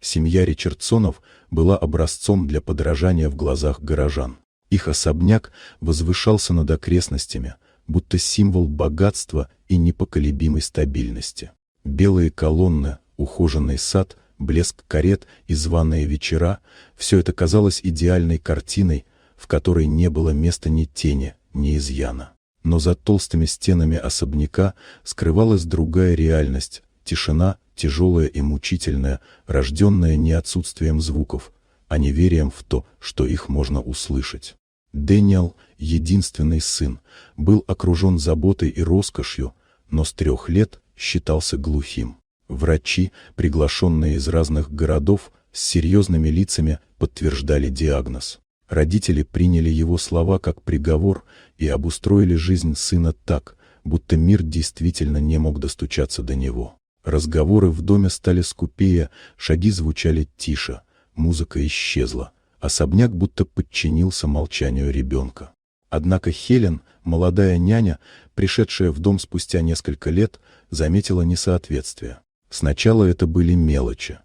Семья Ричардсонов была образцом для подражания в глазах горожан. Их особняк возвышался над окрестностями, будто символ богатства и непоколебимой стабильности. Белые колонны, ухоженный сад, блеск карет и званые вечера — все это казалось идеальной картиной, в которой не было места ни тени, ни изъяна. Но за толстыми стенами особняка скрывалась другая реальность — тишина, тяжелая и мучительная, рожденная не отсутствием звуков, а неверием в то, что их можно услышать. Дэниел, единственный сын, был окружен заботой и роскошью, но с 3 лет считался глухим. Врачи, приглашенные из разных городов, с серьезными лицами подтверждали диагноз. Родители приняли его слова как приговор и обустроили жизнь сына так, будто мир действительно не мог достучаться до него. Разговоры в доме стали скупее, шаги звучали тише, музыка исчезла. Особняк будто подчинился молчанию ребенка. Однако Хелен, молодая няня, пришедшая в дом спустя несколько лет, заметила несоответствие. Сначала это были мелочи.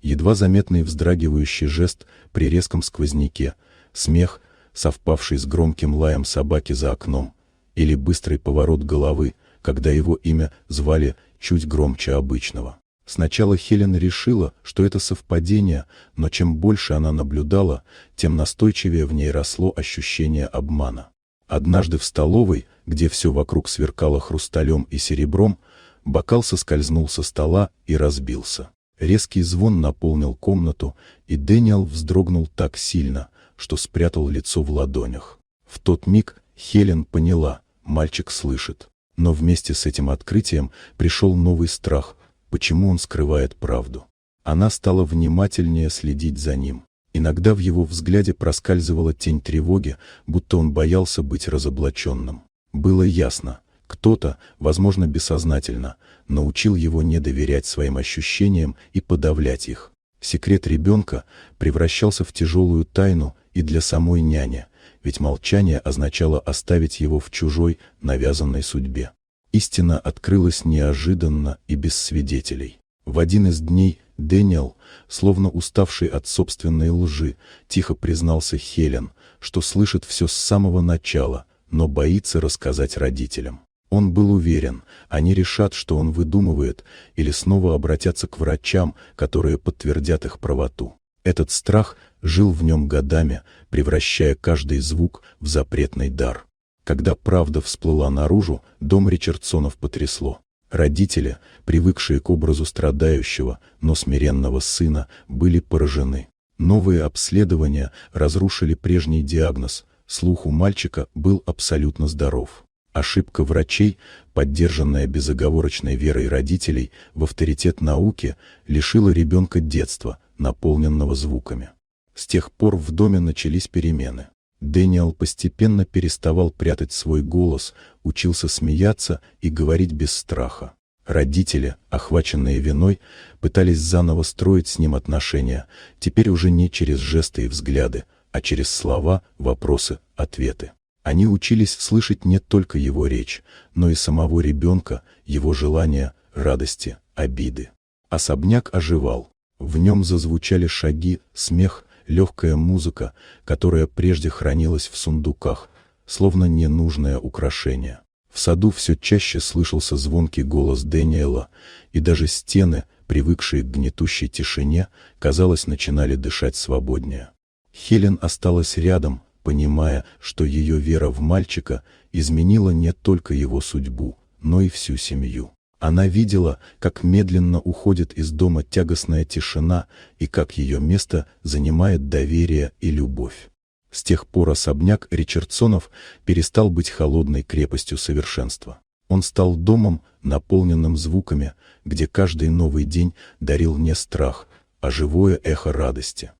Едва заметный вздрагивающий жест при резком сквозняке, смех, совпавший с громким лаем собаки за окном, или быстрый поворот головы, когда его имя звали чуть громче обычного. Сначала Хелен решила, что это совпадение, но чем больше она наблюдала, тем настойчивее в ней росло ощущение обмана. Однажды в столовой, где все вокруг сверкало хрусталем и серебром, бокал соскользнул со стола и разбился. Резкий звон наполнил комнату, и Дэниел вздрогнул так сильно, что спрятал лицо в ладонях. В тот миг Хелен поняла, мальчик слышит. Но вместе с этим открытием пришел новый страх. Почему он скрывает правду? Она стала внимательнее следить за ним. Иногда в его взгляде проскальзывала тень тревоги, будто он боялся быть разоблаченным. Было ясно, кто-то, возможно бессознательно, научил его не доверять своим ощущениям и подавлять их. Секрет ребенка превращался в тяжелую тайну и для самой няни, ведь молчание означало оставить его в чужой, навязанной судьбе. Истина открылась неожиданно и без свидетелей. В один из дней Дэниел, словно уставший от собственной лжи, тихо признался Хелен, что слышит все с самого начала, но боится рассказать родителям. Он был уверен, они решат, что он выдумывает, или снова обратятся к врачам, которые подтвердят их правоту. Этот страх жил в нем годами, превращая каждый звук в запретный дар. Когда правда всплыла наружу, дом Ричардсонов потрясло. Родители, привыкшие к образу страдающего, но смиренного сына, были поражены. Новые обследования разрушили прежний диагноз. Слух у мальчика был абсолютно здоров. Ошибка врачей, поддержанная безоговорочной верой родителей в авторитет науки, лишила ребенка детства, наполненного звуками. С тех пор в доме начались перемены. Дэниел постепенно переставал прятать свой голос, учился смеяться и говорить без страха. Родители, охваченные виной, пытались заново строить с ним отношения, теперь уже не через жесты и взгляды, а через слова, вопросы, ответы. Они учились слышать не только его речь, но и самого ребенка, его желания, радости, обиды. Особняк оживал. В нем зазвучали шаги, смех, легкая музыка, которая прежде хранилась в сундуках, словно ненужное украшение. В саду все чаще слышался звонкий голос Дэниела, и даже стены, привыкшие к гнетущей тишине, казалось, начинали дышать свободнее. Хелен осталась рядом, понимая, что ее вера в мальчика изменила не только его судьбу, но и всю семью. Она видела, как медленно уходит из дома тягостная тишина и как ее место занимает доверие и любовь. С тех пор особняк Ричардсонов перестал быть холодной крепостью совершенства. Он стал домом, наполненным звуками, где каждый новый день дарил не страх, а живое эхо радости.